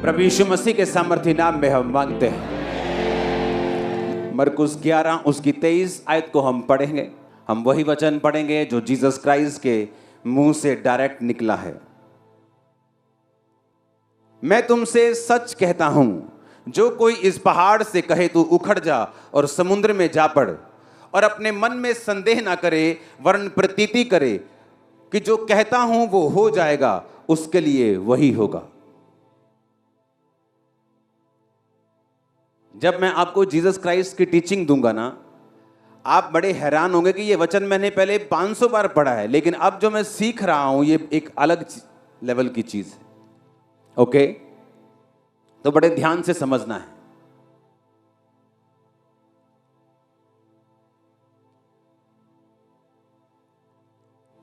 प्रभु यीशु मसीह के सामर्थ्य नाम में हम मांगते हैं। मरकुस 11 उसकी 23 आयत को हम पढ़ेंगे। हम वही वचन पढ़ेंगे जो जीसस क्राइस्ट के मुंह से डायरेक्ट निकला है। मैं तुमसे सच कहता हूं, जो कोई इस पहाड़ से कहे तू उखड़ जा और समुद्र में जा पड़, और अपने मन में संदेह ना करे वरन प्रतीति करे कि जो कहता हूं वो हो जाएगा, उसके लिए वही होगा। जब मैं आपको जीसस क्राइस्ट की टीचिंग दूंगा ना, आप बड़े हैरान होंगे कि ये वचन मैंने पहले 500 बार पढ़ा है, लेकिन अब जो मैं सीख रहा हूं ये एक अलग लेवल की चीज है। ओके, तो बड़े ध्यान से समझना है।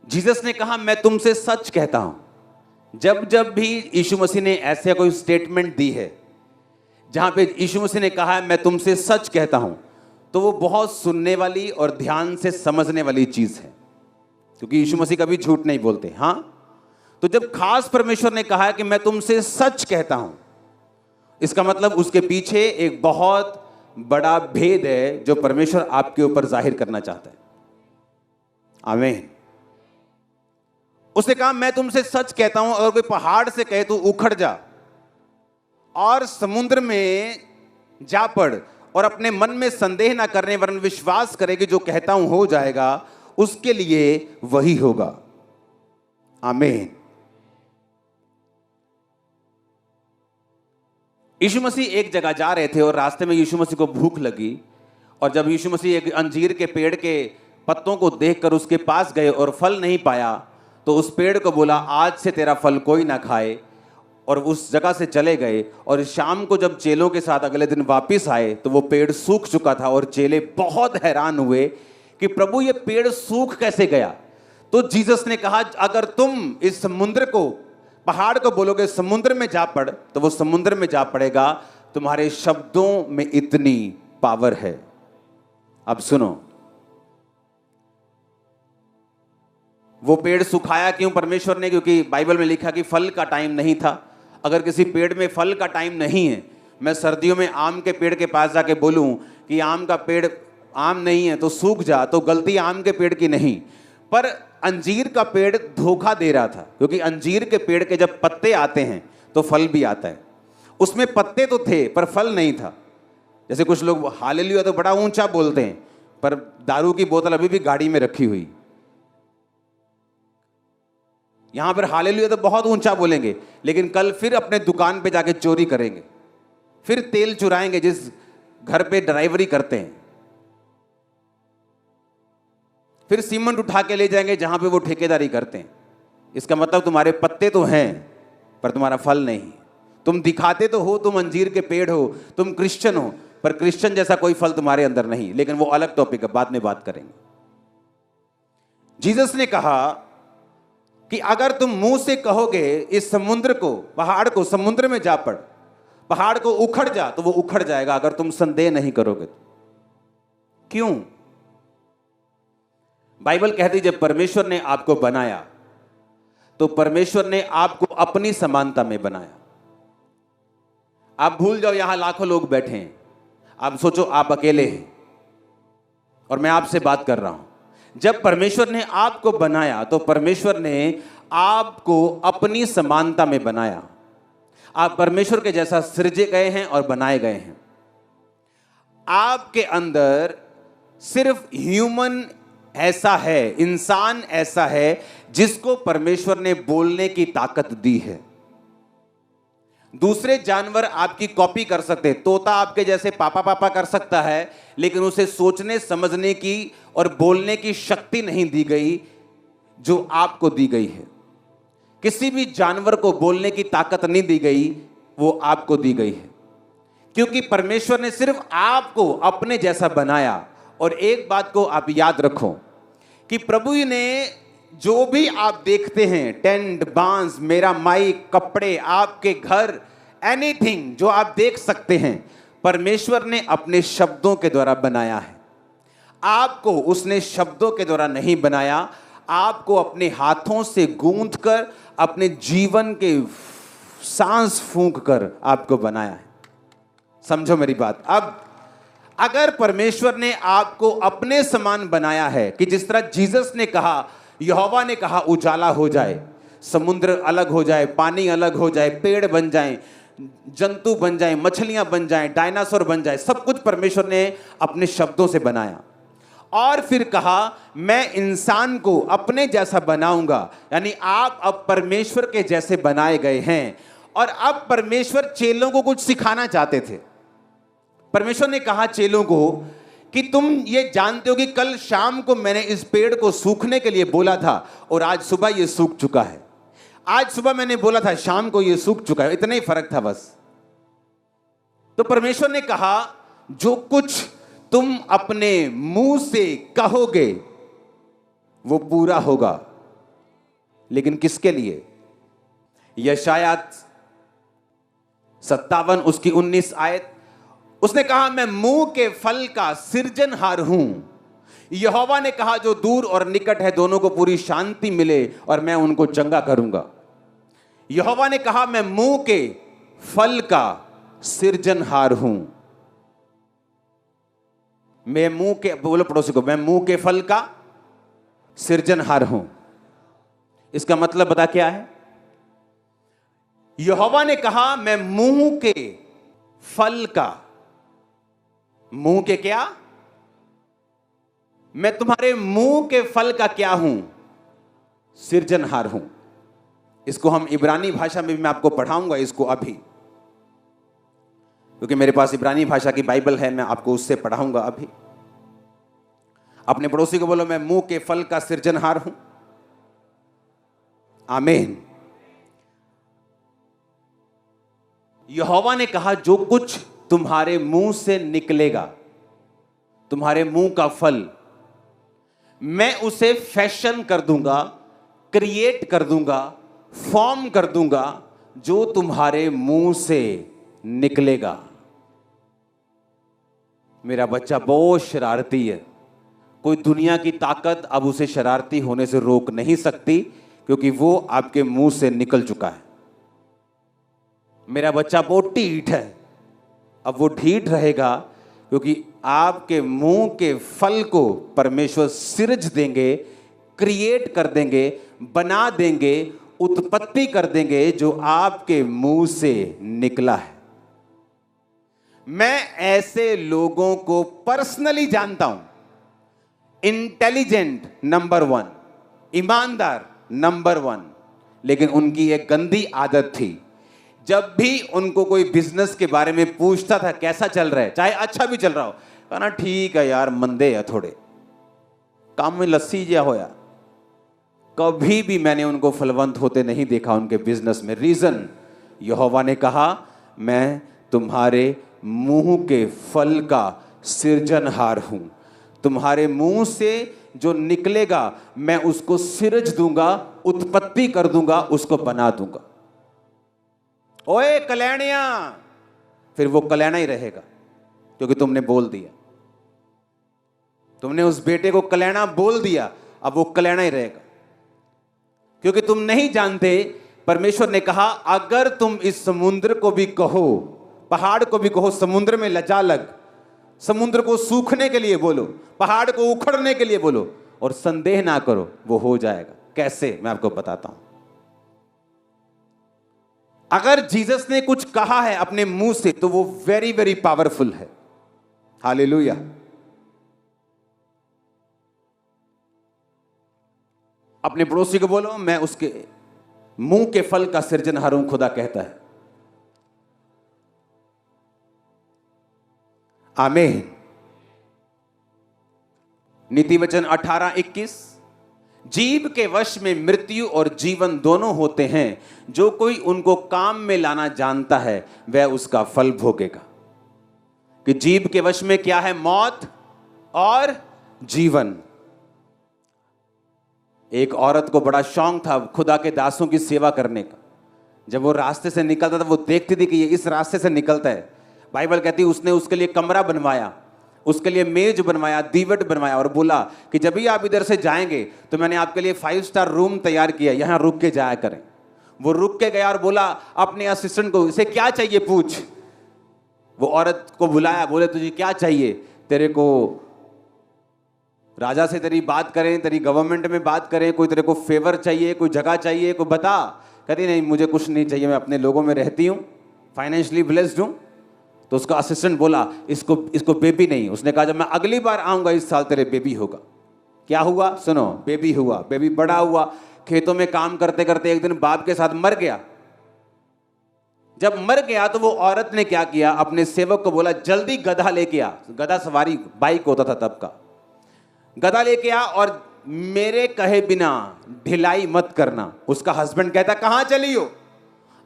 जीसस ने कहा मैं तुमसे सच कहता हूं। जब जब भी यीशु मसीह ने ऐसे कोई स्टेटमेंट दी है जहां पे यीशु मसीह ने कहा है मैं तुमसे सच कहता हूं, तो वो बहुत सुनने वाली और ध्यान से समझने वाली चीज है, क्योंकि यीशु मसीह कभी झूठ नहीं बोलते। हाँ, तो जब खास परमेश्वर ने कहा है कि मैं तुमसे सच कहता हूं, इसका मतलब उसके पीछे एक बहुत बड़ा भेद है जो परमेश्वर आपके ऊपर जाहिर करना चाहता है। आमीन। उसने कहा मैं तुमसे सच कहता हूं, अगर कोई पहाड़ से कहे तू उखड़ जा और समुद्र में जा पड़, और अपने मन में संदेह ना करने वरन विश्वास करे कि जो कहता हूं हो जाएगा, उसके लिए वही होगा। आमीन। यीशु मसीह एक जगह जा रहे थे और रास्ते में यीशु मसीह को भूख लगी, और जब यीशु मसीह एक अंजीर के पेड़ के पत्तों को देखकर उसके पास गए और फल नहीं पाया, तो उस पेड़ को बोला आज से तेरा फल कोई ना खाए, और उस जगह से चले गए। और शाम को जब चेलों के साथ अगले दिन वापस आए तो वो पेड़ सूख चुका था, और चेले बहुत हैरान हुए कि प्रभु ये पेड़ सूख कैसे गया। तो जीसस ने कहा अगर तुम इस समुद्र को, पहाड़ को बोलोगे समुद्र में जा पड़, तो वो समुद्र में जा पड़ेगा। तुम्हारे शब्दों में इतनी पावर है। अब सुनो, वो पेड़ सुखाया क्यों परमेश्वर ने? क्योंकि बाइबल में लिखा कि फल का टाइम नहीं था। अगर किसी पेड़ में फल का टाइम नहीं है, मैं सर्दियों में आम के पेड़ के पास जाके बोलूं कि आम का पेड़ आम नहीं है तो सूख जा, तो गलती आम के पेड़ की नहीं, पर अंजीर का पेड़ धोखा दे रहा था। क्योंकि अंजीर के पेड़ के जब पत्ते आते हैं तो फल भी आता है। उसमें पत्ते तो थे पर फल नहीं था। जैसे कुछ लोग हालेलुया तो बड़ा ऊंचा बोलते हैं, पर दारू की बोतल अभी भी गाड़ी में रखी हुई। यहां पर हालेलुया तो बहुत ऊंचा बोलेंगे, लेकिन कल फिर अपने दुकान पे जाके चोरी करेंगे, फिर तेल चुराएंगे जिस घर पे ड्राइवरी करते हैं, फिर सीमेंट उठा के ले जाएंगे जहां पे वो ठेकेदारी करते हैं। इसका मतलब तुम्हारे पत्ते तो हैं पर तुम्हारा फल नहीं। तुम दिखाते तो हो तुम अंजीर के पेड़ हो, तुम क्रिश्चियन हो, पर क्रिश्चियन जैसा कोई फल तुम्हारे अंदर नहीं। लेकिन वो अलग टॉपिक है, बाद में बात करेंगे। जीसस ने कहा कि अगर तुम मुंह से कहोगे इस समुद्र को, पहाड़ को समुद्र में जा पड़, पहाड़ को उखड़ जा, तो वो उखड़ जाएगा अगर तुम संदेह नहीं करोगे। क्यों? बाइबल कहती जब परमेश्वर ने आपको बनाया तो परमेश्वर ने आपको अपनी समानता में बनाया। आप भूल जाओ यहां लाखों लोग बैठे हैं, आप सोचो आप अकेले हैं और मैं आपसे बात कर रहा हूं। जब परमेश्वर ने आपको बनाया तो परमेश्वर ने आपको अपनी समानता में बनाया। आप परमेश्वर के जैसा सृजे गए हैं और बनाए गए हैं। आपके अंदर सिर्फ ह्यूमन ऐसा है, इंसान ऐसा है जिसको परमेश्वर ने बोलने की ताकत दी है। दूसरे जानवर आपकी कॉपी कर सकते हैं। तोता आपके जैसे पापा पापा कर सकता है, लेकिन उसे सोचने समझने की और बोलने की शक्ति नहीं दी गई जो आपको दी गई है। किसी भी जानवर को बोलने की ताकत नहीं दी गई, वो आपको दी गई है, क्योंकि परमेश्वर ने सिर्फ आपको अपने जैसा बनाया। और एक बात को आप याद रखो कि प्रभु ने जो भी आप देखते हैं, टेंट, बांस, मेरा माइक, कपड़े, आपके घर, एनीथिंग जो आप देख सकते हैं, परमेश्वर ने अपने शब्दों के द्वारा बनाया है। आपको उसने शब्दों के द्वारा नहीं बनाया, आपको अपने हाथों से गूंथकर अपने जीवन के सांस फूंक कर आपको बनाया है। समझो मेरी बात। अब अगर परमेश्वर ने आपको अपने समान बनाया है कि जिस तरह जीसस ने कहा, यहोवा ने कहा उजाला हो जाए, समुद्र अलग हो जाए, पानी अलग हो जाए, पेड़ बन जाएं, जंतु बन जाएं, मछलियां बन जाएं, डायनासोर बन जाए, सब कुछ परमेश्वर ने अपने शब्दों से बनाया। और फिर कहा मैं इंसान को अपने जैसा बनाऊंगा, यानी आप अब परमेश्वर के जैसे बनाए गए हैं। और अब परमेश्वर चेलों को कुछ सिखाना चाहते थे। परमेश्वर ने कहा चेलों को कि तुम ये जानते हो कि कल शाम को मैंने इस पेड़ को सूखने के लिए बोला था और आज सुबह ये सूख चुका है। आज सुबह मैंने बोला था, शाम को ये सूख चुका है। इतना ही फर्क था बस। तो परमेश्वर ने कहा जो कुछ तुम अपने मुंह से कहोगे वो पूरा होगा। लेकिन किसके लिए? यशायाह 57 उसकी 19 आयत, उसने कहा मैं मुंह के फल का सृजनहार हूं। यहोवा ने कहा जो दूर और निकट है दोनों को पूरी शांति मिले और मैं उनको चंगा करूंगा। यहोवा ने कहा मैं मुंह के फल का सृजनहार हूं। मैं मुंह के, बोलो पड़ोसी को, मैं मुंह के फल का सृजनहार हूं। इसका मतलब बता क्या है? यहोवा ने कहा मैं मुंह के फल का, मुंह के क्या? मैं तुम्हारे मुंह के फल का क्या हूं? सृजनहार हूं। इसको हम इब्रानी भाषा में भी मैं आपको पढ़ाऊंगा इसको अभी, क्योंकि मेरे पास इब्रानी भाषा की बाइबल है, मैं आपको उससे पढ़ाऊंगा अभी। अपने पड़ोसी को बोलो मैं मुंह के फल का सृजनहार हूं। आमीन। यहोवा ने कहा जो कुछ तुम्हारे मुंह से निकलेगा, तुम्हारे मुंह का फल, मैं उसे फैशन कर दूंगा, क्रिएट कर दूंगा, फॉर्म कर दूंगा, जो तुम्हारे मुंह से निकलेगा। मेरा बच्चा बहुत शरारती है, कोई दुनिया की ताकत अब उसे शरारती होने से रोक नहीं सकती, क्योंकि वो आपके मुंह से निकल चुका है। मेरा बच्चा बहुत ढीठ है, अब वो ढीठ रहेगा क्योंकि आपके मुंह के फल को परमेश्वर सृज देंगे, क्रिएट कर देंगे, बना देंगे, उत्पत्ति कर देंगे, जो आपके मुंह से निकला है। मैं ऐसे लोगों को पर्सनली जानता हूं। इंटेलिजेंट नंबर 1, ईमानदार नंबर 1, लेकिन उनकी एक गंदी आदत थी, जब भी उनको कोई बिजनेस के बारे में पूछता था कैसा चल रहा है, चाहे अच्छा भी चल रहा हो, कहना ठीक है यार, मंदे है थोड़े, काम में लस्सी जिया होया। कभी भी मैंने उनको फलवंत होते नहीं देखा उनके बिजनेस में। रीजन, यहोवा ने कहा मैं तुम्हारे मुंह के फल का सृजनहार हूं। तुम्हारे मुंह से जो निकलेगा मैं उसको सृज दूंगा, उत्पत्ति कर दूंगा, उसको बना दूंगा। ओए कल्याणिया, फिर वो कल्याणा ही रहेगा, क्योंकि तुमने बोल दिया। तुमने उस बेटे को कल्याणा बोल दिया, अब वो कल्याणा ही रहेगा, क्योंकि तुम नहीं जानते। परमेश्वर ने कहा अगर तुम इस समुद्र को भी कहो, पहाड़ को भी कहो समुद्र में लजा लग, समुद्र को सूखने के लिए बोलो, पहाड़ को उखड़ने के लिए बोलो, और संदेह ना करो, वो हो जाएगा। कैसे? मैं आपको बताता हूं। अगर जीसस ने कुछ कहा है अपने मुंह से तो वो वेरी वेरी पावरफुल है। हालेलुया। अपने पड़ोसी को बोलो मैं उसके मुंह के फल का सृजनहार हूं, खुदा कहता है। आमीन। नीति वचन 18:21, जीव के वश में मृत्यु और जीवन दोनों होते हैं, जो कोई उनको काम में लाना जानता है वह उसका फल भोगेगा। कि जीव के वश में क्या है? मौत और जीवन। एक औरत को बड़ा शौक था खुदा के दासों की सेवा करने का। जब वो रास्ते से निकलता था वो देखती थी कि ये इस रास्ते से निकलता है। बाइबल कहती है उसने उसके लिए कमरा बनवाया, उसके लिए मेज बनवाया, दीवट बनवाया, और बोला कि जब भी आप इधर से जाएंगे तो मैंने आपके लिए 5 स्टार रूम तैयार किया, यहां रुक के जाया करें। वो रुक के गया और बोला अपने असिस्टेंट को, इसे क्या चाहिए पूछ। वो औरत को बुलाया, बोले तुझे क्या चाहिए, तेरे को राजा से तेरी बात करें, तेरी गवर्नमेंट में बात करें, कोई तेरे को फेवर चाहिए, कोई जगह चाहिए, कोई बता। कहती नहीं मुझे कुछ नहीं चाहिए, मैं अपने लोगों में रहती हूँ, फाइनेंशियली ब्लेस्ड हूँ। तो उसका असिस्टेंट बोला इसको बेबी नहीं। उसने कहा जब मैं अगली बार आऊंगा इस साल तेरे बेबी होगा। क्या हुआ? सुनो, बेबी हुआ। बेबी बड़ा हुआ, खेतों में काम करते करते एक दिन बाप के साथ मर गया। जब मर गया तो वो औरत ने क्या किया, अपने सेवक को बोला जल्दी गधा लेके आ। गधा सवारी बाइक होता था तब का। गधा लेके आ और मेरे कहे बिना ढिलाई मत करना। उसका हस्बैंड कहता कहां चली हो?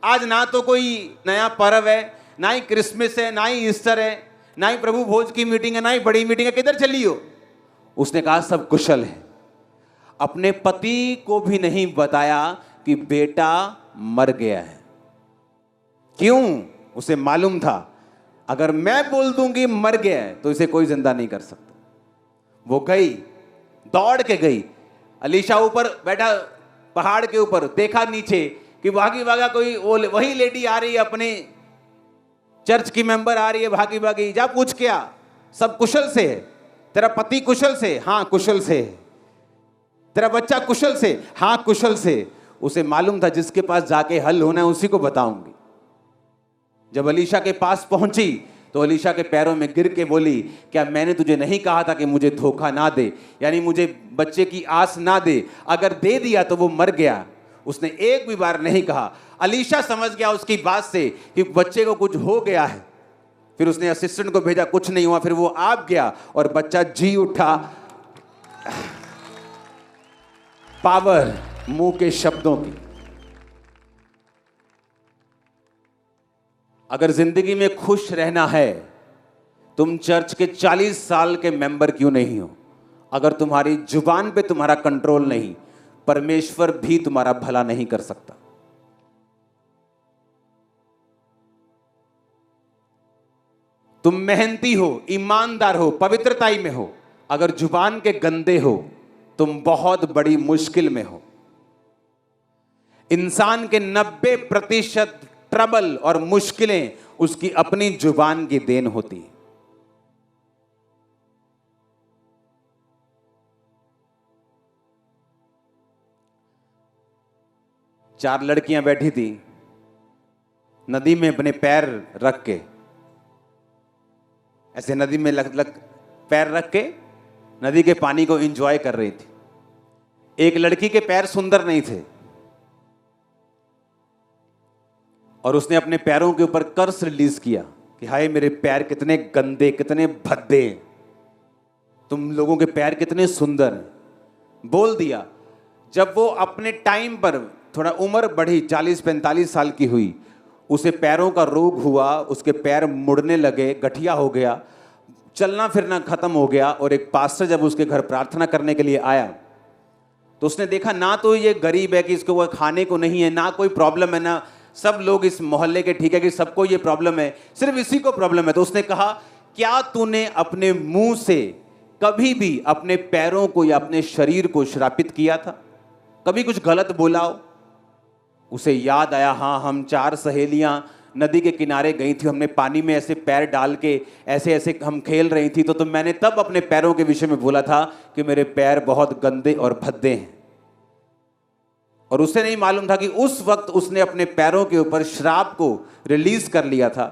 आज ना तो कोई नया पर्व है, ना ही क्रिसमस है, ना ही ईस्टर है, ना ही प्रभु भोज की मीटिंग है, ना ही बड़ी मीटिंग है, किधर चली हो? उसने कहा सब कुशल है। अपने पति को भी नहीं बताया कि बेटा मर गया है। क्यों? उसे मालूम था अगर मैं बोल दूंगी मर गया है तो इसे कोई जिंदा नहीं कर सकता। वो गई, दौड़ के गई। अलीशा ऊपर बैठा पहाड़ के ऊपर, देखा नीचे कि भागी भागा कोई वही लेडी आ रही है, अपने चर्च की मेंबर आ रही है भागी भागी। जा पूछ के आ, सब कुशल से है? तेरा पति कुशल से? हाँ कुशल से। तेरा बच्चा कुशल से? हाँ कुशल से। उसे मालूम था जिसके पास जाके हल होना है उसी को बताऊंगी। जब अलीशा के पास पहुंची तो अलीशा के पैरों में गिर के बोली क्या मैंने तुझे नहीं कहा था कि मुझे धोखा ना दे, यानी मुझे बच्चे की आस ना दे, अगर दे दिया तो वो मर गया। उसने एक भी बार नहीं कहा। अलीशा समझ गया उसकी बात से कि बच्चे को कुछ हो गया है। फिर उसने असिस्टेंट को भेजा, कुछ नहीं हुआ। फिर वो आप गया और बच्चा जी उठा। पावर मुंह के शब्दों की। अगर जिंदगी में खुश रहना है, तुम चर्च के 40 साल के मेंबर क्यों नहीं हो, अगर तुम्हारी जुबान पे तुम्हारा कंट्रोल नहीं, परमेश्वर भी तुम्हारा भला नहीं कर सकता। तुम मेहनती हो, ईमानदार हो, पवित्रताई में हो, अगर जुबान के गंदे हो तुम बहुत बड़ी मुश्किल में हो। इंसान के 90% ट्रबल और मुश्किलें उसकी अपनी जुबान की देन होती है। चार लड़कियां बैठी थी नदी में, अपने पैर रख के, ऐसे नदी में पैर रख के नदी के पानी को एंजॉय कर रही थी। एक लड़की के पैर सुंदर नहीं थे और उसने अपने पैरों के ऊपर कर्स रिलीज किया कि हाय मेरे पैर कितने गंदे, कितने भद्दे, तुम लोगों के पैर कितने सुंदर हैं, बोल दिया। जब वो अपने टाइम पर थोड़ा उम्र बढ़ी, 40-45 साल की हुई, उसे पैरों का रोग हुआ, उसके पैर मुड़ने लगे, गठिया हो गया, चलना फिरना खत्म हो गया। और एक पास्टर जब उसके घर प्रार्थना करने के लिए आया तो उसने देखा ना तो ये गरीब है कि इसको वो खाने को नहीं है, ना कोई प्रॉब्लम है, ना सब लोग इस मोहल्ले के ठीक है कि सबको ये प्रॉब्लम है, सिर्फ इसी को प्रॉब्लम है। तो उसने कहा क्या तूने अपने मुंह से कभी भी अपने पैरों को या अपने शरीर को श्रापित किया था? कभी कुछ गलत बोला हो? उसे याद आया, हाँ हम 4 सहेलियां नदी के किनारे गई थी, हमने पानी में ऐसे पैर डाल के ऐसे ऐसे हम खेल रही थी, तो मैंने तब अपने पैरों के विषय में बोला था कि मेरे पैर बहुत गंदे और भद्दे हैं। और उसे नहीं मालूम था कि उस वक्त उसने अपने पैरों के ऊपर श्राप को रिलीज कर लिया था।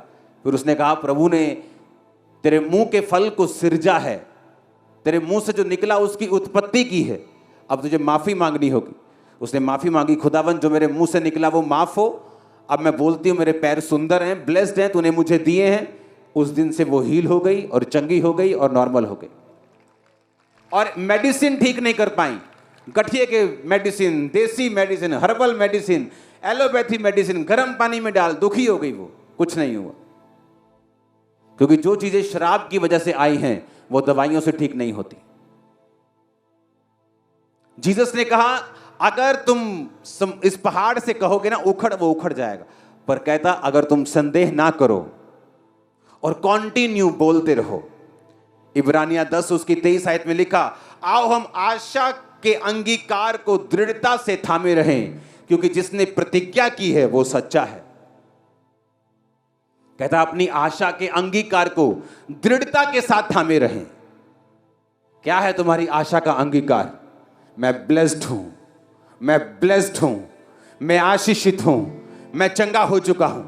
फिर उसने कहा प्रभु ने तेरे मुंह के फल को सिरजा है, तेरे मुंह से जो निकला उसकी उत्पत्ति की है, अब तुझे माफी मांगनी होगी। उसने माफी मांगी, खुदावन जो मेरे मुंह से निकला वो माफ हो, अब मैं बोलती हूँ मेरे पैर सुंदर हैं, ब्लेस्ड हैं, तूने मुझे दिए हैं। उस दिन से वो हील हो गई और चंगी हो गई और नॉर्मल हो गई। और मेडिसिन ठीक नहीं कर पाई, गठिए के मेडिसिन, देसी medicine, herbal medicine, allopathy medicine, गर्म पानी में डाल, दुखी हो गई वो, कुछ नहीं हुआ। क्योंकि जो चीजें शराब की वजह से आई हैं वो दवाइयों से ठीक नहीं होती। जीसस ने कहा अगर तुम इस पहाड़ से कहोगे ना उखड़, वो उखड़ जाएगा। पर कहता अगर तुम संदेह ना करो और कंटिन्यू बोलते रहो। इब्रानिया 10 उसकी 23 आयत में लिखा, आओ हम आशा के अंगीकार को दृढ़ता से थामे रहें, क्योंकि जिसने प्रतिज्ञा की है वो सच्चा है। कहता अपनी आशा के अंगीकार को दृढ़ता के साथ थामे रहें। क्या है तुम्हारी आशा का अंगीकार? मैं ब्लेस्ड हूं, मैं ब्लेस्ड हूं, मैं आशीषित हूं, मैं चंगा हो चुका हूं।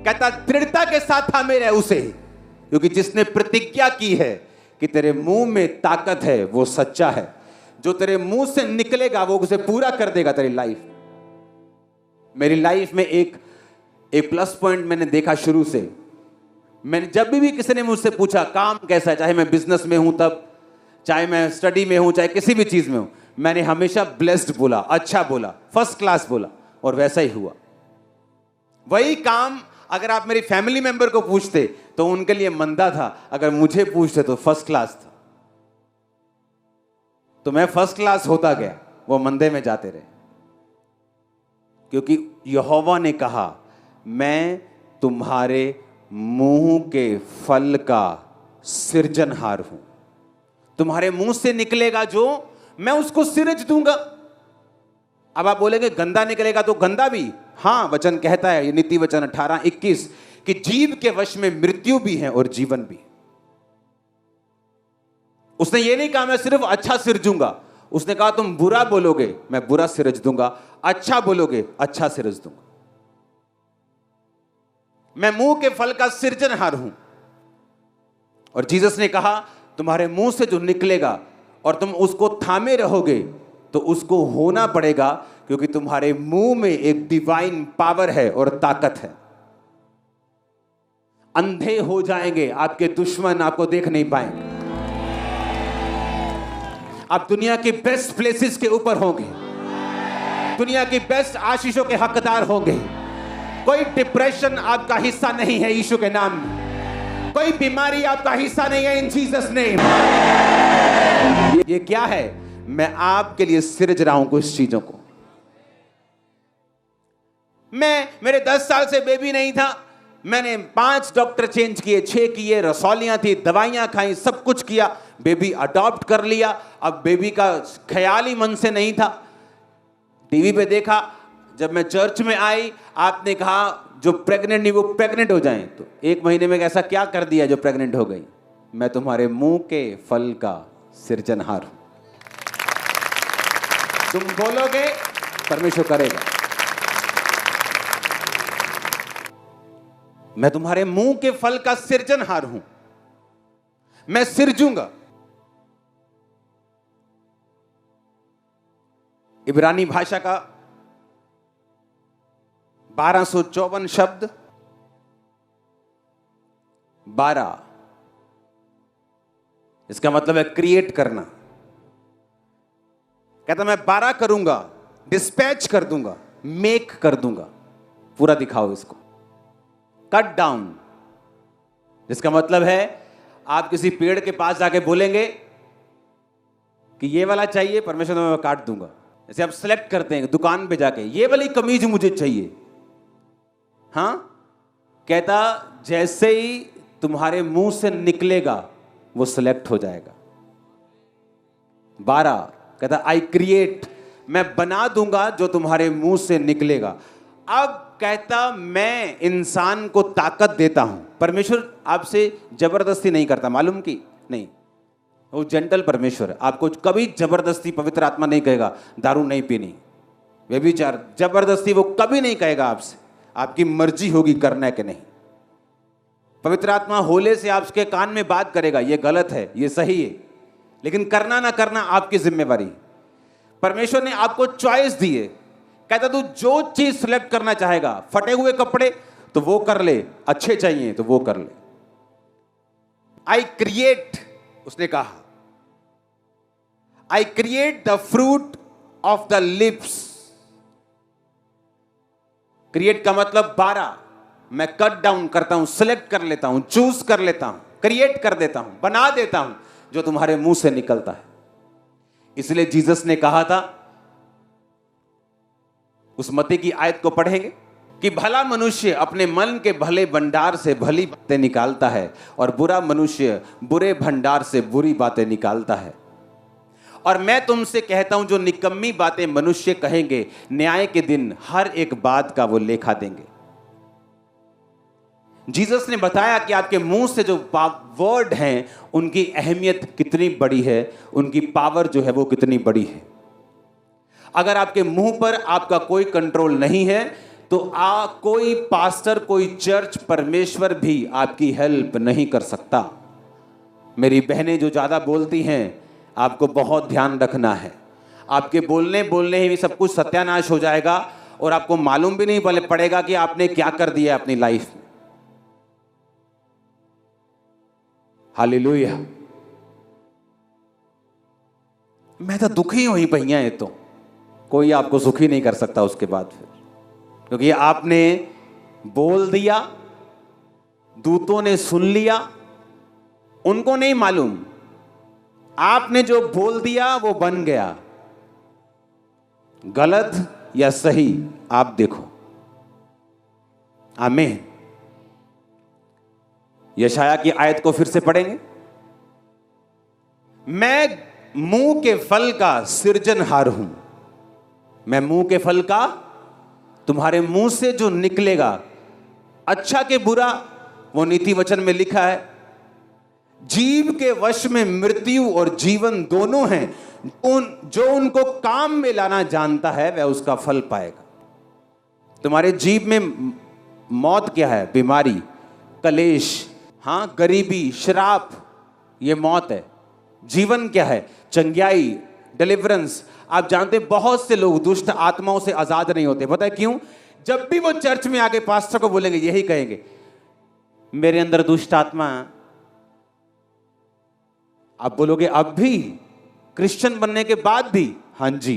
कहता दृढ़ता के साथ थामे रहे उसे, क्योंकि जिसने प्रतिज्ञा की है कि तेरे मुंह में ताकत है वो सच्चा है। जो तेरे मुंह से निकलेगा वो उसे पूरा कर देगा तेरी लाइफ। मेरी लाइफ में एक प्लस पॉइंट मैंने देखा शुरू से। मैंने जब भी किसी ने मुझसे पूछा काम कैसा है, चाहे मैं बिजनेस में हूं तब, चाहे मैं स्टडी में हूं, चाहे किसी भी चीज में हूं, मैंने हमेशा ब्लेस्ड बोला, अच्छा बोला, फर्स्ट क्लास बोला, और वैसा ही हुआ। वही काम अगर आप मेरी फैमिली मेंबर को पूछते तो उनके लिए मंदा था, अगर मुझे पूछते तो फर्स्ट क्लास था। तो मैं फर्स्ट क्लास होता गया, वो मंदे में जाते रहे, क्योंकि यहोवा ने कहा मैं तुम्हारे मुंह के फल का सृजनहार हूं। तुम्हारे मुंह से निकलेगा जो, मैं उसको सिरज दूंगा। अब आप बोलेंगे गंदा निकलेगा तो गंदा भी, हां वचन कहता है, ये नीति वचन 18:21 कि जीव के वश में मृत्यु भी है और जीवन भी। उसने ये नहीं कहा मैं सिर्फ अच्छा सिरजूंगा, उसने कहा तुम बुरा बोलोगे मैं बुरा सिरज दूंगा, अच्छा बोलोगे अच्छा सिरज दूंगा। मैं मुंह के फल का सृजनहार हूं। और जीसस ने कहा तुम्हारे मुंह से जो निकलेगा और तुम उसको थामे रहोगे तो उसको होना पड़ेगा, क्योंकि तुम्हारे मुंह में एक डिवाइन पावर है और ताकत है। अंधे हो जाएंगे आपके दुश्मन, आपको देख नहीं पाएंगे। आप दुनिया की बेस्ट प्लेसेस के ऊपर होंगे, दुनिया की बेस्ट आशीषों के हकदार होंगे। कोई डिप्रेशन आपका हिस्सा नहीं है यीशु के नाम में, कोई बीमारी आपका हिस्सा नहीं है इन जीसस नेम। ये क्या है? मैं आपके लिए सिरज रहा हूं कुछ चीजों को। मेरे 10 साल से बेबी नहीं था, मैंने 5 डॉक्टर चेंज किए, 6 किए, रसौलियां थी, दवाइयां खाई, सब कुछ किया, बेबी अडॉप्ट कर लिया। अब बेबी का ख्याल ही मन से नहीं था। टीवी पे देखा, जब मैं चर्च में आई आपने कहा जो प्रेग्नेंट नहीं वो प्रेग्नेंट हो जाएं, तो 1 महीने में ऐसा क्या कर दिया जो प्रेग्नेंट हो गई? मैं तुम्हारे मुंह के फल का सृजनहार हूं। तुम बोलोगे परमेश्वर करेगा। मैं तुम्हारे मुंह के फल का सृजनहार हूं, मैं सिरजूंगा। इब्रानी भाषा का 1254 शब्द, 12, इसका मतलब है क्रिएट करना। कहता मैं 12 करूंगा, डिस्पैच कर दूंगा, मेक कर दूंगा। पूरा दिखाओ इसको। कट डाउन, जिसका मतलब है आप किसी पेड़ के पास जाके बोलेंगे कि ये वाला चाहिए, परमेश्वर मैं काट दूंगा। जैसे आप सेलेक्ट करते हैं दुकान पे जाके, ये वाली कमीज मुझे चाहिए, हाँ, कहता जैसे ही तुम्हारे मुंह से निकलेगा वो सिलेक्ट हो जाएगा। 12 कहता आई क्रिएट, मैं बना दूंगा जो तुम्हारे मुंह से निकलेगा। अब कहता मैं इंसान को ताकत देता हूं। परमेश्वर आपसे जबरदस्ती नहीं करता, मालूम की नहीं, वो जेंटल परमेश्वर है। आपको कभी जबरदस्ती पवित्र आत्मा नहीं कहेगा दारू नहीं पीनी, व्यभिचार, जबरदस्ती वो कभी नहीं कहेगा आपसे। आपकी मर्जी होगी करना है कि नहीं। पवित्र आत्मा होले से आपके कान में बात करेगा, ये गलत है, ये सही है, लेकिन करना ना करना आपकी जिम्मेवारी। परमेश्वर ने आपको चॉइस दी है। कहता तू जो चीज सिलेक्ट करना चाहेगा, फटे हुए कपड़े तो वो कर ले, अच्छे चाहिए तो वो कर ले। आई क्रिएट, उसने कहा I create the fruit of the lips. Create का मतलब 12, मैं कट डाउन करता हूं, सिलेक्ट कर लेता हूं, चूज कर लेता हूं, क्रिएट कर देता हूं, बना देता हूं जो तुम्हारे मुंह से निकलता है। इसलिए जीसस ने कहा था, उस मत्ती की आयत को पढ़ेंगे कि भला मनुष्य अपने मन के भले भंडार से भली बातें निकालता है और बुरा मनुष्य बुरे भंडार से बुरी बातें निकालता है। और मैं तुमसे कहता हूं, जो निकम्मी बातें मनुष्य कहेंगे, न्याय के दिन हर एक बात का वो लेखा देंगे। जीसस ने बताया कि आपके मुंह से जो वर्ड हैं उनकी अहमियत कितनी बड़ी है, उनकी पावर जो है वो कितनी बड़ी है। अगर आपके मुंह पर आपका कोई कंट्रोल नहीं है तो कोई पास्टर, कोई चर्च, परमेश्वर भी आपकी हेल्प नहीं कर सकता। मेरी बहनें जो ज्यादा बोलती हैं, आपको बहुत ध्यान रखना है। आपके बोलने ही में सब कुछ सत्यानाश हो जाएगा और आपको मालूम भी नहीं पड़ेगा कि आपने क्या कर दिया अपनी लाइफ में। हालेलुया। मैं तो दुखी हुई भैया, ये तो कोई आपको सुखी नहीं कर सकता उसके बाद फिर, क्योंकि आपने बोल दिया, दूतों ने सुन लिया, उनको नहीं मालूम आपने जो बोल दिया वो बन गया। गलत या सही आप देखो। आमीन। यशाया की आयत को फिर से पढ़ेंगे। मैं मुंह के फल का सृजनहार हूं। मैं मुंह के फल का, तुम्हारे मुंह से जो निकलेगा, अच्छा के बुरा, वो नीति वचन में लिखा है। जीव के वश में मृत्यु और जीवन दोनों हैं। जो उनको काम में लाना जानता है वह उसका फल पाएगा। तुम्हारे जीव में मौत क्या है? बीमारी, कलेश, हाँ, गरीबी, श्राप, ये मौत है। जीवन क्या है? चंगियाई, डिलीवरेंस। आप जानते बहुत से लोग दुष्ट आत्माओं से आजाद नहीं होते। पता है क्यों? जब भी वो चर्च में आके पास्टर को बोलेंगे, यही कहेंगे, मेरे अंदर दुष्ट आत्मा। आप बोलोगे अब भी, क्रिश्चियन बनने के बाद भी? हां जी।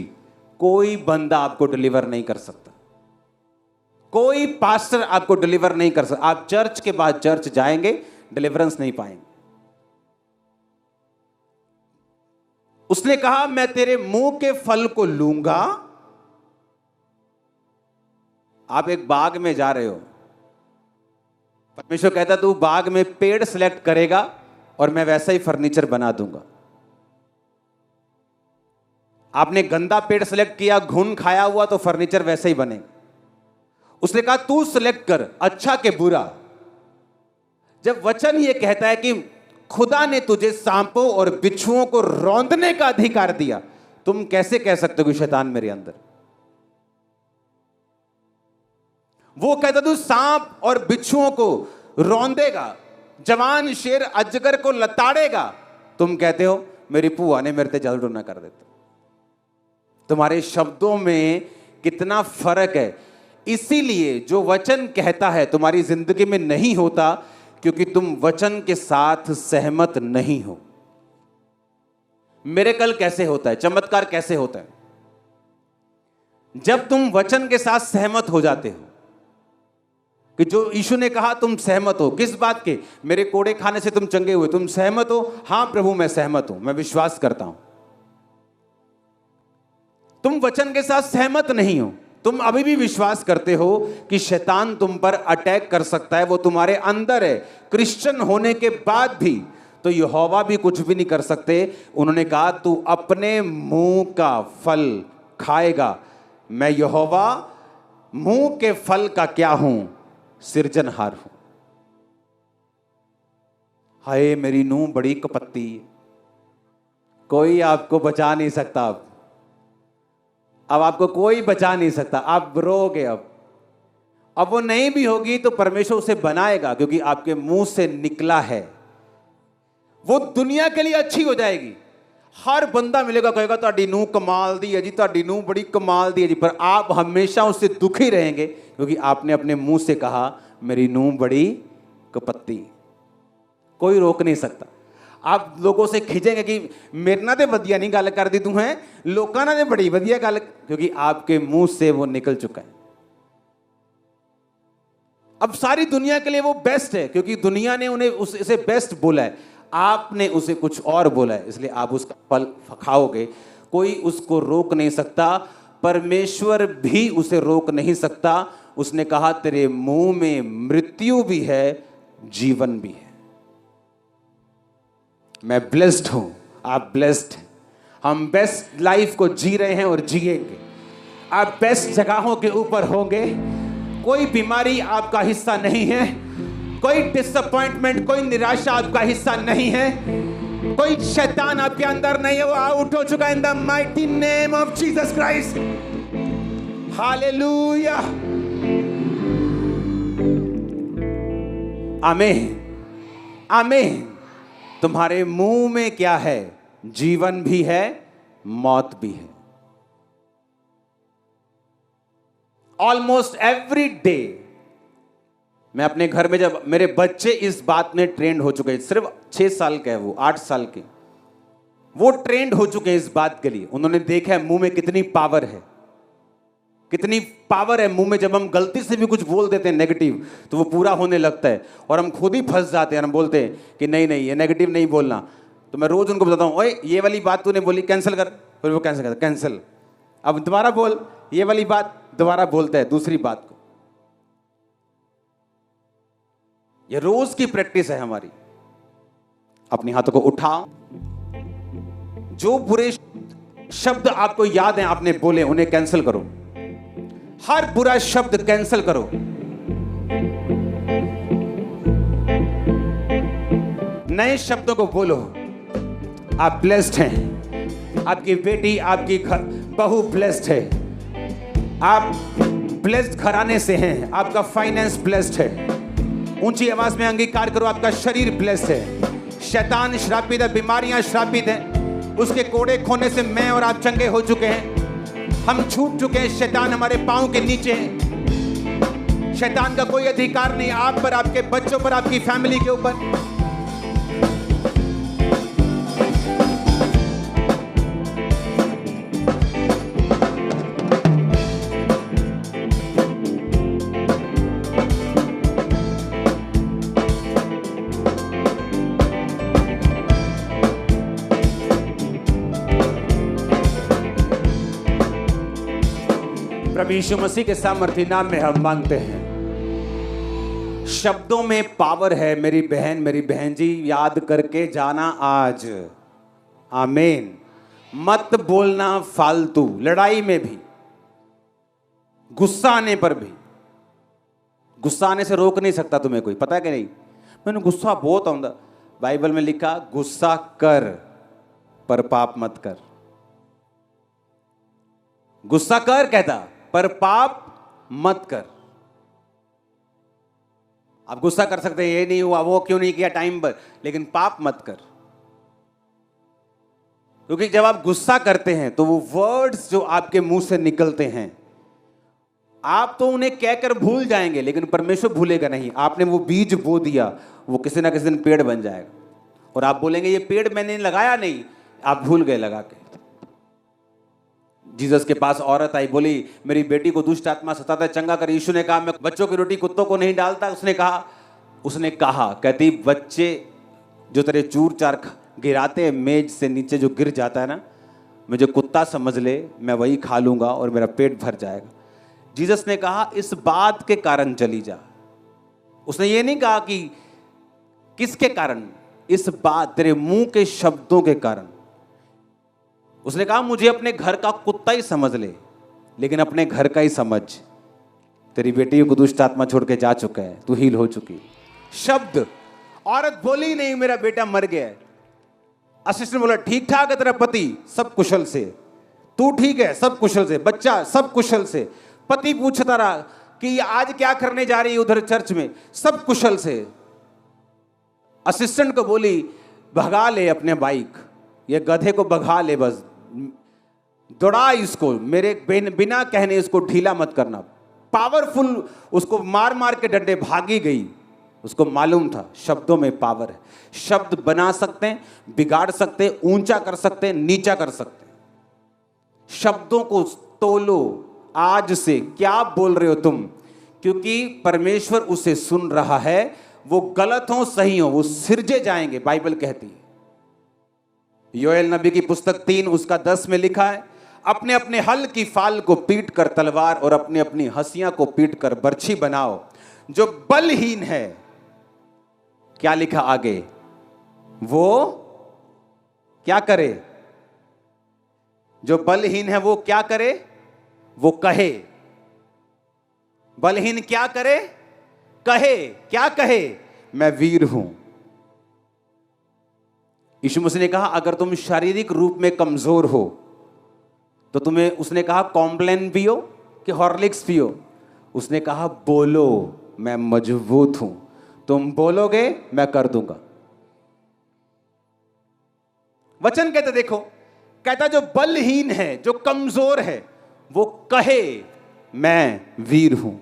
कोई बंदा आपको डिलीवर नहीं कर सकता, कोई पास्टर आपको डिलीवर नहीं कर सकता। आप चर्च के बाद चर्च जाएंगे, डिलीवरेंस नहीं पाएंगे। उसने कहा मैं तेरे मुंह के फल को लूंगा। आप एक बाग में जा रहे हो, परमेश्वर कहता तू बाग में पेड़ सिलेक्ट करेगा और मैं वैसा ही फर्नीचर बना दूंगा। आपने गंदा पेड़ सिलेक्ट किया, घुन खाया हुआ, तो फर्नीचर वैसे ही बनेगा। उसने कहा तू सिलेक्ट कर अच्छा के बुरा। जब वचन ये कहता है कि खुदा ने तुझे सांपों और बिच्छुओं को रौंदने का अधिकार दिया, तुम कैसे कह सकते हो कि शैतान मेरे अंदर? वो कहता तू सांप और बिच्छुओं को रौंदेगा, जवान शेर अजगर को लताड़ेगा, तुम कहते हो मेरी पुआ ने मेरे ते जल रोना कर देता। तुम्हारे शब्दों में कितना फर्क है। इसीलिए जो वचन कहता है तुम्हारी जिंदगी में नहीं होता, क्योंकि तुम वचन के साथ सहमत नहीं हो। मिरेकल कैसे होता है? चमत्कार कैसे होता है? जब तुम वचन के साथ सहमत हो जाते हो कि जो यीशु ने कहा तुम सहमत हो। किस बात के? मेरे कोड़े खाने से तुम चंगे हुए, तुम सहमत हो? हां प्रभु मैं सहमत हूं, मैं विश्वास करता हूं। तुम वचन के साथ सहमत नहीं हो, तुम अभी भी विश्वास करते हो कि शैतान तुम पर अटैक कर सकता है, वो तुम्हारे अंदर है। क्रिश्चियन होने के बाद भी तो यहोवा भी कुछ भी नहीं कर सकते। उन्होंने कहा तू अपने मुंह का फल खाएगा। मैं यहोवा मुंह के फल का क्या हूं? सृजनहार हूं। हाय मेरी नूंह बड़ी कपत्ती, कोई आपको बचा नहीं सकता। अब आपको कोई बचा नहीं सकता। आप रोगे। अब वो नहीं भी होगी तो परमेश्वर उसे बनाएगा, क्योंकि आपके मुंह से निकला है। वो दुनिया के लिए अच्छी हो जाएगी। हर बंदा मिलेगा, कहेगा ਤੁਹਾਡੀ ਨੂੰਹ कमाल दी है जी, ਤੁਹਾਡੀ ਨੂੰਹ बड़ी कमाल दी है जी, पर आप हमेशा उससे दुखी रहेंगे, क्योंकि आपने अपने मुंह से कहा मेरी ਨੂੰਹ बड़ी कपत्ती। कोई रोक नहीं सकता। आप लोगों से खिंचेंगे कि मेरे ना ते वधिया नहीं गल करदी तू है, लोकां नाल ते बड़ी वधिया गल, क्योंकि आपके मुंह से वो निकल चुका है। अब सारी दुनिया के लिए वो बेस्ट है, क्योंकि दुनिया ने उन्हें उसे बेस्ट बोला है। आपने उसे कुछ और बोला है, इसलिए आप उसका फल खाओगे। कोई उसको रोक नहीं सकता, परमेश्वर भी उसे रोक नहीं सकता। उसने कहा तेरे मुंह में मृत्यु भी है, जीवन भी है। मैं ब्लेस्ड हूं, आप ब्लेस्ड हैं। हम बेस्ट लाइफ को जी रहे हैं और जिएंगे। आप बेस्ट जगहों के ऊपर होंगे। कोई बीमारी आपका हिस्सा नहीं है, कोई डिसअपॉइंटमेंट, कोई निराशा आपका हिस्सा नहीं है, कोई शैतान आपके अंदर नहीं है, वो आउट हो चुका है in the mighty name of Jesus Christ. Hallelujah, आमीन, आमीन। तुम्हारे मुंह में क्या है? जीवन भी है, मौत भी है। ऑलमोस्ट एवरी डे मैं अपने घर में, जब मेरे बच्चे इस बात में ट्रेंड हो चुके हैं, सिर्फ 6 साल के हैं वो, 8 साल के, वो ट्रेंड हो चुके हैं इस बात के लिए। उन्होंने देखा है मुंह में कितनी पावर है, कितनी पावर है मुंह में। जब हम गलती से भी कुछ बोल देते हैं नेगेटिव, तो वो पूरा होने लगता है और हम खुद ही फंस जाते हैं। हम बोलते हैं कि नहीं नहीं, ये नेगेटिव नहीं बोलना। तो मैं रोज उनको बताता हूँ, ओए ये वाली बात तूने बोली, कैंसिल कर। फिर वो कैंसिल करता, कैंसिल। अब दोबारा बोल ये वाली बात, दोबारा बोलता है दूसरी बात को। ये रोज की प्रैक्टिस है हमारी। अपने हाथों को उठाओ। जो बुरे शब्द आपको याद हैं आपने बोले, उन्हें कैंसिल करो। हर बुरा शब्द कैंसिल करो। नए शब्दों को बोलो। आप ब्लेस्ड हैं। आपकी बेटी, आपकी बहू ब्लेस्ड है। आप ब्लेस्ड घराने से हैं। आपका फाइनेंस ब्लेस्ड है। ऊंची आवाज में अंगीकार करो, आपका शरीर ब्लेस्ड है। शैतान श्रापित है, बीमारियां श्रापित हैं। उसके कोड़े खोने से मैं और आप चंगे हो चुके हैं। हम छूट चुके हैं। शैतान हमारे पांव के नीचे है। शैतान का कोई अधिकार नहीं आप पर, आपके बच्चों पर, आपकी फैमिली के ऊपर। प्रभु यीशु मसीह के सामर्थी नाम में हम मांगते हैं। शब्दों में पावर है मेरी बहन जी, याद करके जाना आज। आमीन। मत बोलना फालतू, लड़ाई में भी, गुस्सा आने पर भी। गुस्सा आने से रोक नहीं सकता तुम्हें कोई, पता है कि नहीं? मैंने गुस्सा बहुत आਉਂਦਾ। बाइबल में लिखा, गुस्सा कर पर पाप मत कर। गुस्सा कर कहता, पर पाप मत कर। आप गुस्सा कर सकते हैं, ये नहीं हुआ, वो क्यों नहीं किया टाइम पर, लेकिन पाप मत कर। क्योंकि जब आप गुस्सा करते हैं तो वो वर्ड्स जो आपके मुंह से निकलते हैं, आप तो उन्हें कहकर भूल जाएंगे, लेकिन परमेश्वर भूलेगा नहीं। आपने वो बीज बो दिया, वो किसी ना किसी दिन पेड़ बन जाएगा। और आप बोलेंगे ये पेड़ मैंने लगाया नहीं, आप भूल गए लगा के। जीसस के पास औरत आई, बोली मेरी बेटी को दुष्ट आत्मा सताता है, चंगा कर। यीशु ने कहा मैं बच्चों की रोटी कुत्तों को नहीं डालता। उसने कहा कहती, बच्चे जो तेरे चूर चार गिराते हैं, मेज से नीचे जो गिर जाता है ना, मुझे कुत्ता समझ ले, मैं वही खा लूंगा और मेरा पेट भर जाएगा। जीसस ने कहा इस बात के कारण चली जा। उसने ये नहीं कहा कि किसके कारण, इस बात तेरे मुंह के शब्दों के कारण। उसने कहा मुझे अपने घर का कुत्ता ही समझ ले, लेकिन अपने घर का ही समझ। तेरी बेटी को दुष्ट आत्मा छोड़ के जा चुका है, तू हील हो चुकी। शब्द, औरत बोली नहीं मेरा बेटा मर गया है। असिस्टेंट बोला ठीक ठाक है तेरा पति, सब कुशल से। तू ठीक है, सब कुशल से। बच्चा सब कुशल से। पति पूछता रहा कि आज क्या करने जा रही है उधर चर्च में, सब कुशल से। असिस्टेंट को बोली भगा ले अपने बाइक, ये गधे को भगा ले, बस दौड़ा इसको, मेरे बिना कहने इसको ढीला मत करना। पावरफुल, उसको मार मार के डंडे, भागी गई। उसको मालूम था शब्दों में पावर है। शब्द बना सकते हैं, बिगाड़ सकते हैं, ऊंचा कर सकते हैं, नीचा कर सकते हैं। शब्दों को तोलो आज से, क्या बोल रहे हो तुम, क्योंकि परमेश्वर उसे सुन रहा है। वो गलत हो सही हो, वो सिरजे जाएंगे, बाइबल कहती है। योएल नबी की पुस्तक 3 उसका 10 में लिखा है, अपने अपने हल की फाल को पीट कर तलवार और अपनी अपनी हंसियां को पीट कर बर्छी बनाओ। जो बलहीन है, क्या लिखा आगे, वो क्या करे, जो बलहीन है वो क्या करे? वो कहे। बलहीन क्या करे? कहे। क्या कहे? मैं वीर हूं। यीशु मसीह ने कहा अगर तुम शारीरिक रूप में कमजोर हो तो तुम्हें, उसने कहा कॉम्प्लेन पियो कि हॉर्लिक्स पियो? उसने कहा बोलो मैं मजबूत हूं। तुम बोलोगे मैं कर दूंगा। वचन कहते देखो, कहता जो बलहीन है, जो कमजोर है, वो कहे मैं वीर हूं।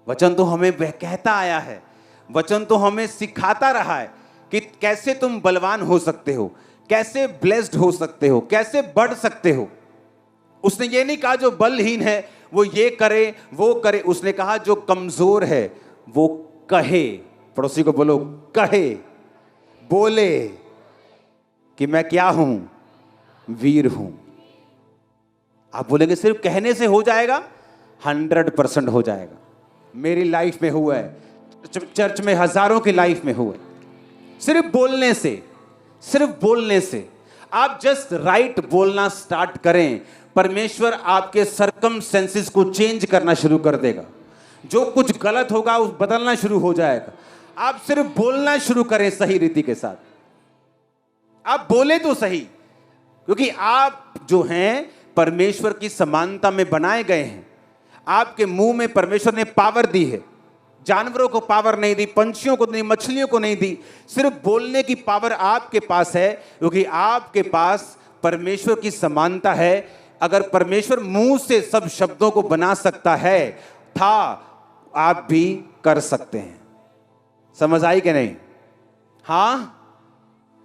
वचन तो हमें कहता आया है, वचन तो हमें सिखाता रहा है कि कैसे तुम बलवान हो सकते हो, कैसे ब्लेस्ड हो सकते हो, कैसे बढ़ सकते हो। उसने ये नहीं कहा जो बलहीन है वो ये करे वो करे, उसने कहा जो कमजोर है वो कहे। पड़ोसी को बोलो कहे, बोले कि मैं क्या हूं? वीर हूं। आप बोलेंगे सिर्फ कहने से हो जाएगा? 100% हो जाएगा। मेरी लाइफ में हुआ है, चर्च में हजारों की लाइफ में हुआ है। सिर्फ बोलने से, सिर्फ बोलने से आप जस्ट राइट बोलना स्टार्ट करें, परमेश्वर आपके सरकमस्टेंसेस को चेंज करना शुरू कर देगा। जो कुछ गलत होगा वो बदलना शुरू हो जाएगा। आप सिर्फ बोलना शुरू करें सही रीति के साथ। आप बोले तो सही, क्योंकि आप जो हैं परमेश्वर की समानता में बनाए गए हैं। आपके मुंह में परमेश्वर ने पावर दी है। जानवरों को पावर नहीं दी, पंछियों को नहीं, मछलियों को नहीं दी। सिर्फ बोलने की पावर आपके पास है, क्योंकि आपके पास परमेश्वर की समानता है। अगर परमेश्वर मुंह से सब शब्दों को बना सकता है था, आप भी कर सकते हैं। समझ आई कि नहीं? हाँ,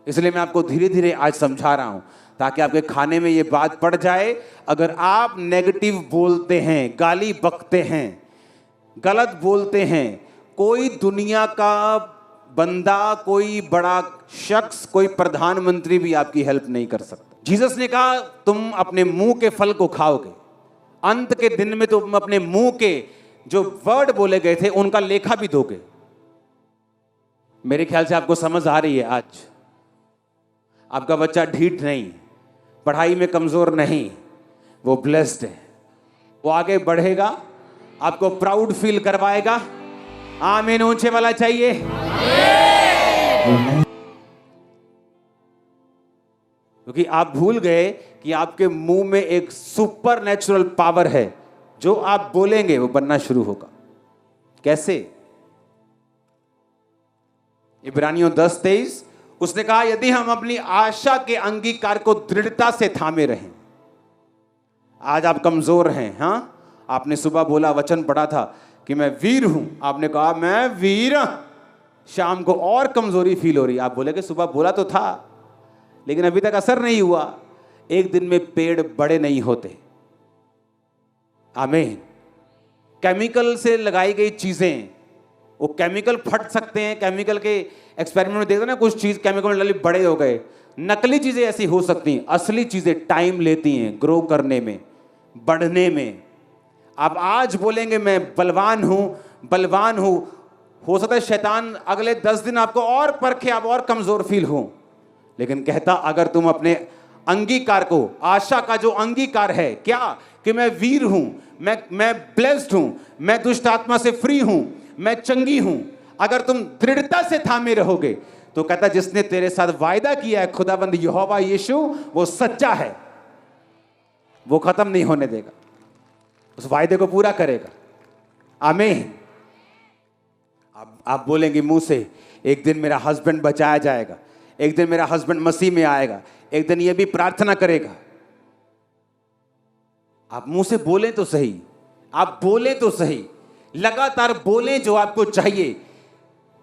इसलिए मैं आपको धीरे धीरे आज समझा रहा हूं ताकि आपके खाने में ये बात पड़ जाए। अगर आप नेगेटिव बोलते हैं, गाली बकते हैं, गलत बोलते हैं, कोई दुनिया का बंदा, कोई बड़ा शख्स, कोई प्रधानमंत्री भी आपकी हेल्प नहीं कर सकता। जीसस ने कहा तुम अपने मुंह के फल को खाओगे। अंत के दिन में तुम अपने मुंह के जो वर्ड बोले गए थे उनका लेखा भी दोगे। मेरे ख्याल से आपको समझ आ रही है आज। आपका बच्चा ढीठ नहीं, पढ़ाई में कमजोर नहीं, वो ब्लेस्ड है। वो आगे बढ़ेगा, आपको प्राउड फील करवाएगा। आमीन ऊंचे वाला चाहिए। क्योंकि आप भूल गए कि आपके मुंह में एक सुपर नेचुरल पावर है। जो आप बोलेंगे वो बनना शुरू होगा। कैसे? इब्रानियों 10:23 उसने कहा यदि हम अपनी आशा के अंगीकार को दृढ़ता से थामे रहें। आज आप कमजोर हैं। हाँ, आपने सुबह बोला, वचन पढ़ा था कि मैं वीर हूं। आपने कहा मैं वीर। शाम को और कमजोरी फील हो रही। आप बोले कि सुबह बोला तो था लेकिन अभी तक असर नहीं हुआ। एक दिन में पेड़ बड़े नहीं होते। आमीन। केमिकल से लगाई गई चीजें, वो केमिकल फट सकते हैं। केमिकल के एक्सपेरिमेंट में देखते ना, कुछ चीज केमिकल में डाली बड़े हो गए। नकली चीजें ऐसी हो सकती हैं, असली चीजें टाइम लेती हैं ग्रो करने में, बढ़ने में। आप आज बोलेंगे मैं बलवान हूं, बलवान हूं, हो सकता है शैतान अगले 10 दिन आपको और परखे, आप और कमजोर फील हो। लेकिन कहता अगर तुम अपने अंगीकार को, आशा का जो अंगीकार है क्या, कि मैं वीर हूं, मैं ब्लेस्ड हूं, मैं दुष्ट आत्मा से फ्री हूं, मैं चंगी हूं, अगर तुम दृढ़ता से थामे रहोगे तो कहता जिसने तेरे साथ वायदा किया है खुदाबंद यहोवा यीशु, वो सच्चा है, वो खत्म नहीं होने देगा, उस वायदे को पूरा करेगा। आमीन। आप बोलेंगे मुंह से एक दिन मेरा हस्बैंड बचाया जाएगा, एक दिन मेरा हस्बैंड मसीह में आएगा, एक दिन ये भी प्रार्थना करेगा। आप मुंह से बोलें तो सही, आप बोलें तो सही, लगातार बोलें जो आपको चाहिए।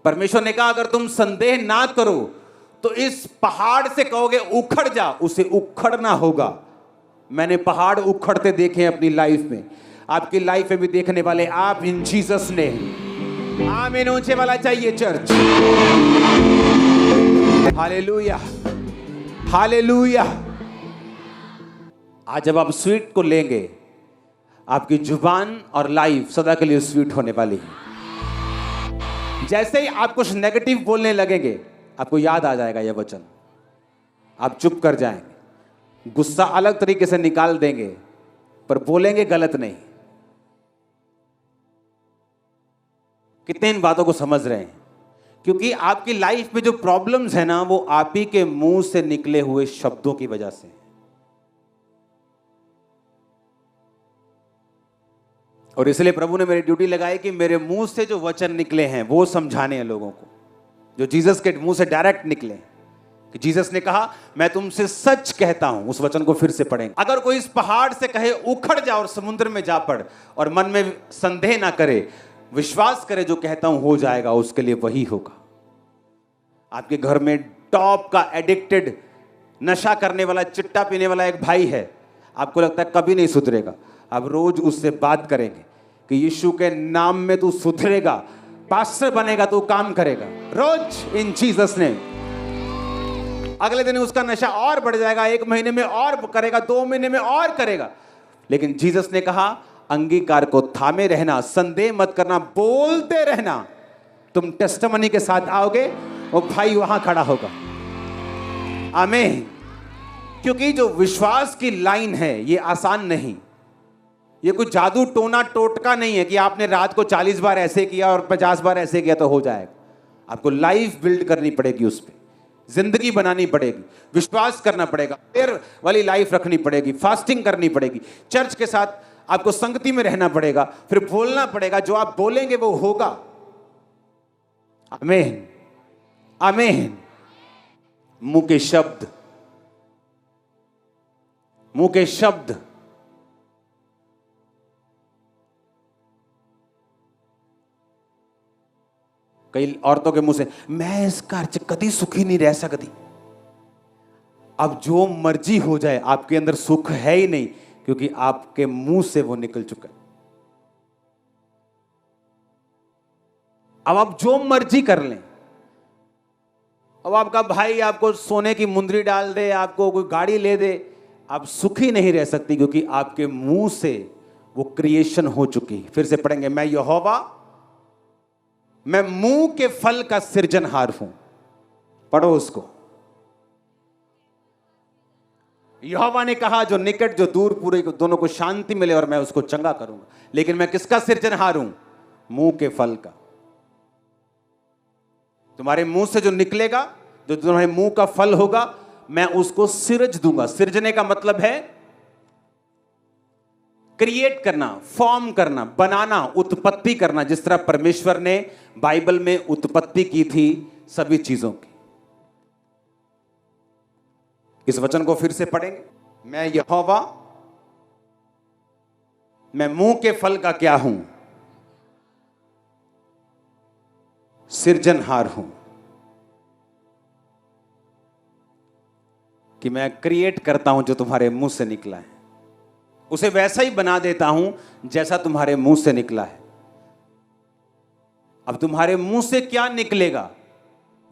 परमेश्वर ने कहा अगर तुम संदेह ना करो तो इस पहाड़ से कहोगे उखड़ जा, उसे उखड़ना होगा। मैंने पहाड़ उखड़ते देखे हैं अपनी लाइफ में, आपकी लाइफ में भी देखने वाले आप इन जीसस ने। आमीन ऊंचे वाला चाहिए चर्च। Hallelujah, hallelujah. आज जब आप स्वीट को लेंगे, आपकी जुबान और लाइफ सदा के लिए स्वीट होने वाली है। जैसे ही आप कुछ नेगेटिव बोलने लगेंगे, आपको याद आ जाएगा यह वचन। आप चुप कर जाएंगे, गुस्सा अलग तरीके से निकाल देंगे, पर बोलेंगे गलत नहीं। कितने इन बातों को समझ रहे हैं? क्योंकि आपकी लाइफ में जो प्रॉब्लम्स है ना, वो आप ही के मुंह से निकले हुए शब्दों की वजह से। और इसलिए प्रभु ने मेरी ड्यूटी लगाई कि मेरे मुंह से जो वचन निकले हैं वो समझाने हैं लोगों को, जो जीसस के मुंह से डायरेक्ट निकले। कि जीसस ने कहा, मैं तुमसे सच कहता हूं। उस वचन को फिर से पढ़ेंगे। अगर कोई इस पहाड़ से कहे उखड़ जा और समुद्र में जा पड़, और मन में संदेह ना करे, विश्वास करे जो कहता हूं हो जाएगा, उसके लिए वही होगा। आपके घर में टॉप का एडिक्टेड, नशा करने वाला, चिट्टा पीने वाला एक भाई है, आपको लगता है कभी नहीं सुधरेगा। आप रोज उससे बात करेंगे कि यीशु के नाम में तू सुधरेगा, पास्टर बनेगा, तू काम करेगा रोज इन जीसस ने। अगले दिन उसका नशा और बढ़ जाएगा, 1 महीने में और करेगा, 2 महीने में और करेगा। लेकिन जीसस ने कहा, अंगीकार को थामे रहना, संदेह मत करना, बोलते रहना। तुम टेस्टिमनी के साथ आओगे, वो भाई वहां खड़ा होगा। आमीन। क्योंकि जो विश्वास की लाइन है ये आसान नहीं। ये कोई जादू टोना टोटका नहीं है कि आपने रात को 40 बार ऐसे किया और 50 बार ऐसे किया तो हो जाएगा। आपको लाइफ बिल्ड करनी पड़ेगी, उस पर जिंदगी बनानी पड़ेगी, विश्वास करना पड़ेगा, प्रेयर वाली लाइफ रखनी पड़ेगी, फास्टिंग करनी पड़ेगी, चर्च के साथ आपको संगति में रहना पड़ेगा, फिर बोलना पड़ेगा। जो आप बोलेंगे वो होगा। आमीन, आमीन। मुंह के शब्द, मुंह के शब्द। कई औरतों के मुंह से, मैं इस घर च कभी सुखी नहीं रह सकती। अब जो मर्जी हो जाए, आपके अंदर सुख है ही नहीं, क्योंकि आपके मुंह से वो निकल चुका है। अब आप जो मर्जी कर लें, अब आपका भाई आपको सोने की मुंदरी डाल दे, आपको कोई गाड़ी ले दे, आप सुखी नहीं रह सकती, क्योंकि आपके मुंह से वो क्रिएशन हो चुकी। फिर से पढ़ेंगे, मैं यहोवा, मैं मुंह के फल का सृजनहार हूं। पढ़ो उसको। यहोवा ने कहा, जो निकट जो दूर, पूरे दोनों को शांति मिले और मैं उसको चंगा करूंगा। लेकिन मैं किसका सृजनहार हूं? मुंह के फल का। तुम्हारे मुंह से जो निकलेगा, जो तुम्हारे मुंह का फल होगा, मैं उसको सिरज दूंगा। सिरजने का मतलब है क्रिएट करना, फॉर्म करना, बनाना, उत्पत्ति करना। जिस तरह परमेश्वर ने बाइबल में उत्पत्ति की थी सभी चीजों की। इस वचन को फिर से पढ़ेंगे, मैं यहोवा, मैं मुंह के फल का क्या हूं? सृजनहार हूं। कि मैं क्रिएट करता हूं जो तुम्हारे मुंह से निकला है, उसे वैसा ही बना देता हूं जैसा तुम्हारे मुंह से निकला है। अब तुम्हारे मुंह से क्या निकलेगा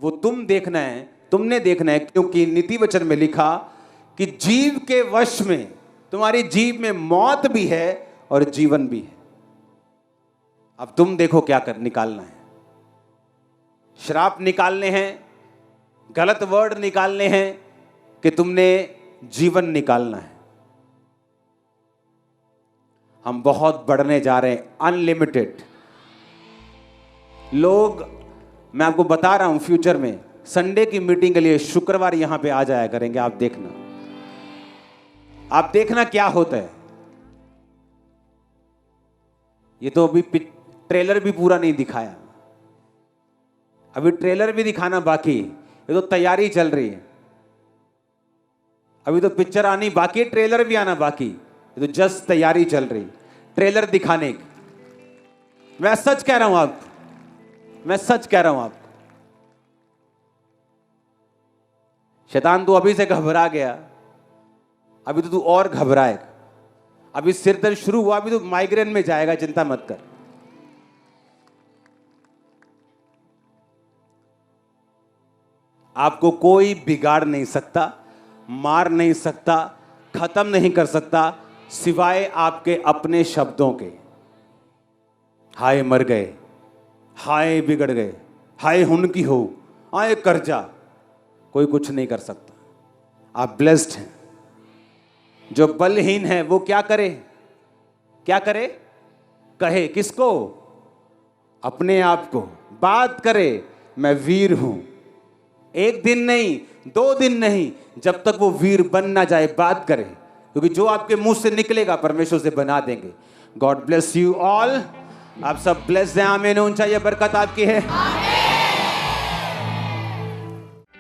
वो तुम देखना है, तुमने देखना है। क्योंकि नीति वचन में लिखा कि जीव के वश में, तुम्हारी जीव में मौत भी है और जीवन भी है। अब तुम देखो क्या कर निकालना है। श्राप निकालने हैं, गलत वर्ड निकालने हैं, कि तुमने जीवन निकालना है। हम बहुत बढ़ने जा रहे हैं, अनलिमिटेड लोग। मैं आपको बता रहा हूं, फ्यूचर में संडे की मीटिंग के लिए शुक्रवार यहां पे आ जाया करेंगे। आप देखना, आप देखना क्या होता है। ये तो अभी ट्रेलर भी पूरा नहीं दिखाया, अभी ट्रेलर भी दिखाना बाकी। ये तो तैयारी चल रही है, अभी तो पिक्चर आनी बाकी, ट्रेलर भी आना बाकी। ये तो जस्ट तैयारी चल रही, ट्रेलर दिखाने की। मैं सच कह रहा हूं आपको, मैं सच कह रहा हूं आपको। शैतान तू अभी से घबरा गया, अभी तो तू और घबराएगा। अभी सिर दर्द शुरू हुआ, अभी तो माइग्रेन में जाएगा, चिंता मत कर। आपको कोई बिगाड़ नहीं सकता, मार नहीं सकता, खत्म नहीं कर सकता, सिवाय आपके अपने शब्दों के। हाय मर गए, हाय बिगड़ गए, हाय हुन की हो, हाय कर्जा। कोई कुछ नहीं कर सकता। आप ब्लेस्ड हैं। जो बलहीन है वो क्या करे? क्या करे? कहे किसको? अपने आप को। बात करे, मैं वीर हूं। एक दिन नहीं, 2 दिन नहीं, जब तक वो वीर बन ना जाए बात करे, क्योंकि जो आपके मुंह से निकलेगा परमेश्वर से बना देंगे। God bless you all. आप सब ब्लेस्ड हैं। आमीन। ऊंचा ये बरकत आपकी है।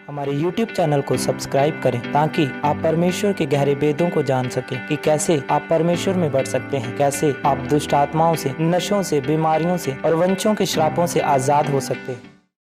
हमारे YouTube चैनल को सब्सक्राइब करें ताकि आप परमेश्वर के गहरे वेदों को जान सकें कि कैसे आप परमेश्वर में बढ़ सकते हैं, कैसे आप दुष्ट आत्माओं से, नशों से, बीमारियों से और वंशों के श्रापों से आजाद हो सकते हैं।